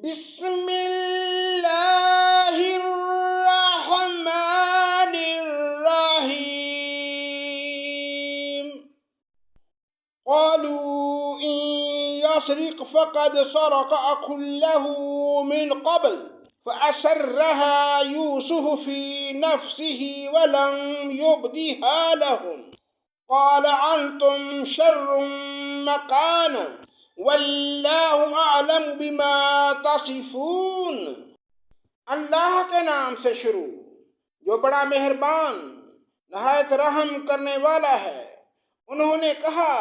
بسم اللہ الرحمن الرحیم قالوا إن يسرق فقد سرق أخ له من قبل فأسرها يوسف في نفسه ولم يبدها لهم قال أنتم شر مكانا واللہ اعلم بما تصفون۔ اللہ کے نام سے شروع جو بڑا مہربان نہایت رحم کرنے والا ہے۔ انہوں نے کہا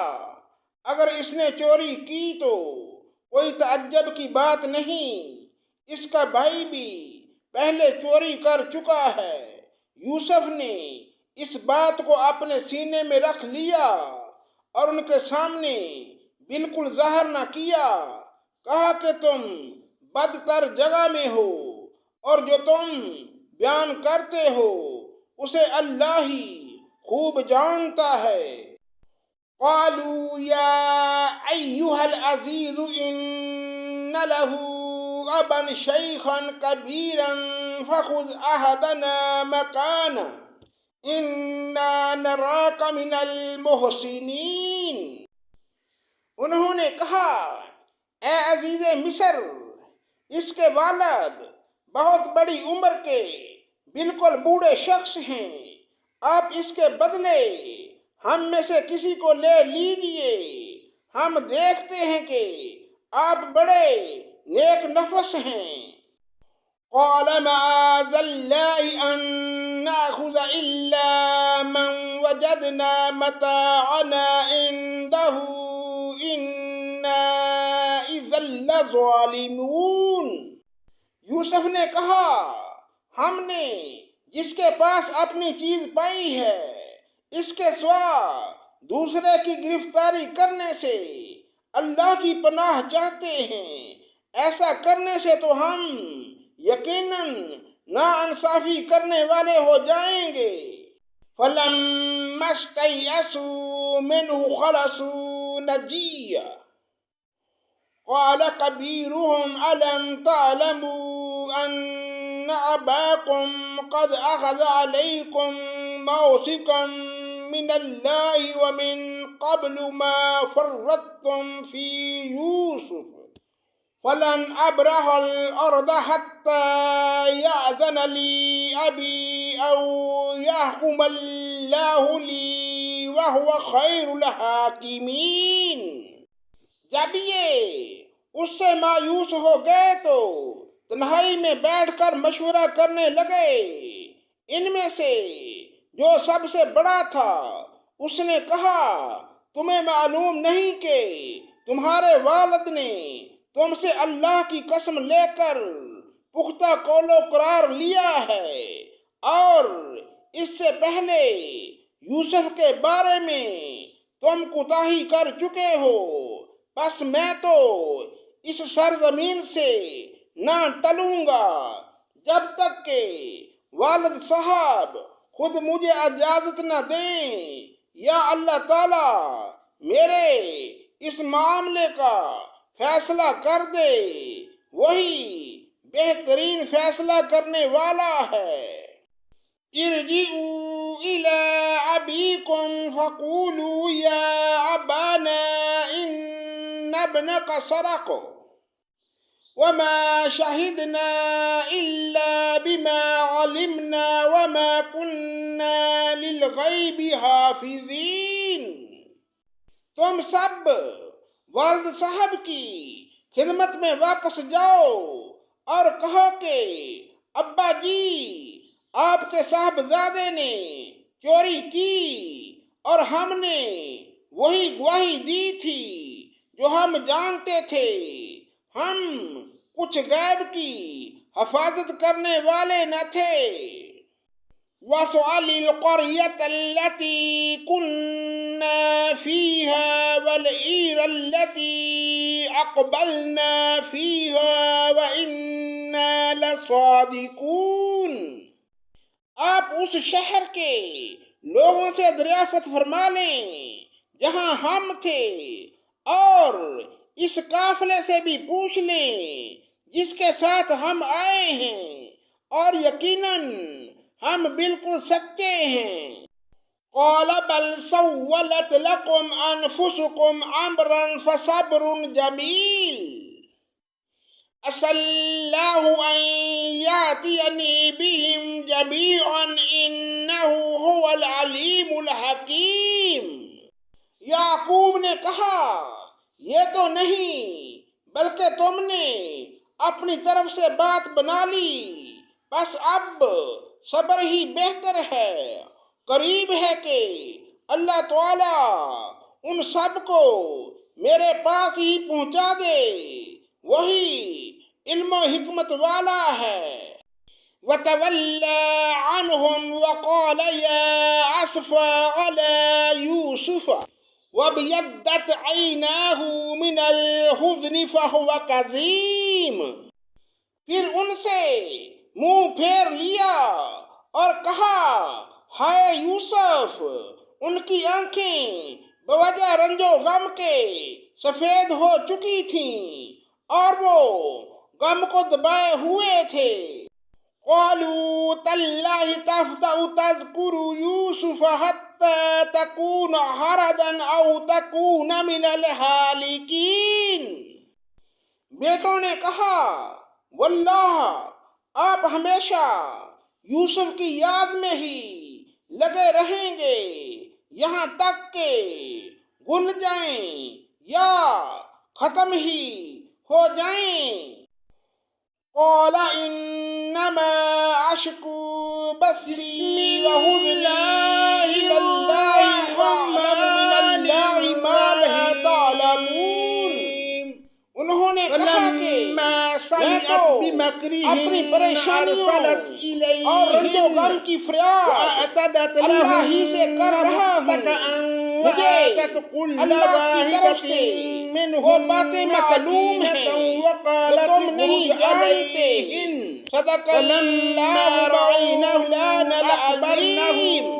اگر اس نے چوری کی تو کوئی تعجب کی بات نہیں، اس کا بھائی بھی پہلے چوری کر چکا ہے۔ یوسف نے اس بات کو اپنے سینے میں رکھ لیا اور ان کے سامنے بالکل ظاہر نہ کیا، کہا کہ تم بدتر جگہ میں ہو اور جو تم بیان کرتے ہو اسے اللہ ہی خوب جانتا ہے۔ قالوا یا ایھا العزیز ان له ابا شیخا کبیرا فخذ احدنا مکانا انا نراک من المحسنین۔ انہوں نے کہا اے عزیز مصر، اس کے والد بہت بڑی عمر کے بالکل بوڑھے شخص ہیں، آپ اس کے بدلے ہم میں سے کسی کو لے لیجئے، ہم دیکھتے ہیں کہ آپ بڑے نیک نفس ہیں۔ قال معاذ اللہ ان ناخذ الا من وجدنا متاعنا عنده اِنَّا اِذًا لَظَالِمُونَ۔ یوسف نے کہا ہم نے جس کے پاس اپنی چیز پائی ہے اس کے سوا دوسرے کی گرفتاری کرنے سے اللہ کی پناہ چاہتے ہیں، ایسا کرنے سے تو ہم یقیناً ناانصافی کرنے والے ہو جائیں گے۔ فَلَمَّا اسْتَيْأَسُوا مِنْهُ خَلَصُوا نجيا قال كبيرهم ألم تعلموا أن أباكم قد أخذ عليكم موثقا من الله ومن قبل ما فرطتم في يوسف فلن أبرح الأرض حتى يأذن لي أبي أو يحكم الله لي وَهُوَ خَيْرُ الْحَاكِمِينَ۔ جب یہ اس سے مایوس ہو گئے تو تنہائی میں بیٹھ کر مشورہ کرنے لگے۔ ان میں سے جو سب سے بڑا تھا اس نے کہا تمہیں معلوم نہیں کہ تمہارے والد نے تم سے اللہ کی قسم لے کر پختہ قول و قرار لیا ہے اور اس سے پہلے یوسف کے بارے میں تم کوتاہی کر چکے ہو، پس میں تو اس سرزمین سے نہ ٹلوں گا جب تک کہ والد صاحب خود مجھے اجازت نہ دیں، یا اللہ تعالیٰ میرے اس معاملے کا فیصلہ کر دے، وہی بہترین فیصلہ کرنے والا ہے۔ ارجعوا إلى أبيكم فقولوا يا أبانا إن ابنك سرق وما شهدنا إلا بما علمنا وما كنا للغيب حافظين۔ تم سب والد صاحب کی خدمت میں واپس جاؤ اور کہو کہ ابا جی آپ کے صاحبزادے نے چوری کی اور ہم نے وہی گواہی دی تھی جو ہم جانتے تھے، ہم کچھ غیب کی حفاظت کرنے والے نہ تھے۔ وَاسْأَلِ الْقَرْيَةَ الَّتِي كُنَّا فِيهَا وَالْعِيرَ الَّتِي أَقْبَلْنَا فِيهَا وَإِنَّا لَصَادِقُونَ۔ آپ اس شہر کے لوگوں سے دریافت فرما لیں جہاں ہم تھے، اور اس قافلے سے بھی پوچھ لیں جس کے ساتھ ہم آئے ہیں، اور یقیناً ہم بالکل سچے ہیں۔ قال بل سولت لكم أنفسكم أمرا فصبر جميل عسى الله أن يأتيني بهم جميعا إنه هو العليم الحكيم۔ یعقوب نے کہا، یہ تو نہیں بلکہ تم نے اپنی طرف سے بات بنا لی، بس اب صبر ہی بہتر ہے۔ قریب ہے کہ اللہ تعالی ان سب کو میرے پاس ہی پہنچا دے، وہی علم و حکمت والا ہے۔ وَتَوَلَّى عَنْهُمْ وَقَالَ يَا أَسْفَىٰ عَلَىٰ يُوسُفَ وَابْيَضَّتْ عَيْنَاهُ مِنَ الْحُزْنِ فَهُوَ كَظِيمٌ۔ پھر ان سے منہ پھیر لیا اور کہا، ہائے یوسف! ان کی آنکھیں بوجہ رنج و غم کے سفید ہو چکی تھیں اور وہ غم کو دبائے ہوئے تھے۔ قالوا تاللہ تفتأ تذکر یوسف حتی تکون حردا او تکون من الہالکین۔ بیٹوں نے کہا، واللہ آپ ہمیشہ یوسف کی یاد میں ہی لگے رہیں گے یہاں تک کہ گل جائیں یا ختم ہی ہو جائیں۔ قال انما اشکو بثی وحزنی الی اللہ واعلم من اللہ ما لا تعلمون۔ انہوں نے کہا کہ میں تو اپنی پریشانیوں اور رنج و غم کی فریاد اللہ ہی سے کر رہا ہوں۔ مجھے اللہ کی طرف سے وہ باتیں معلوم ہیں جو تم نہیں جانتے۔ صدق اللہ مولانا العظیم۔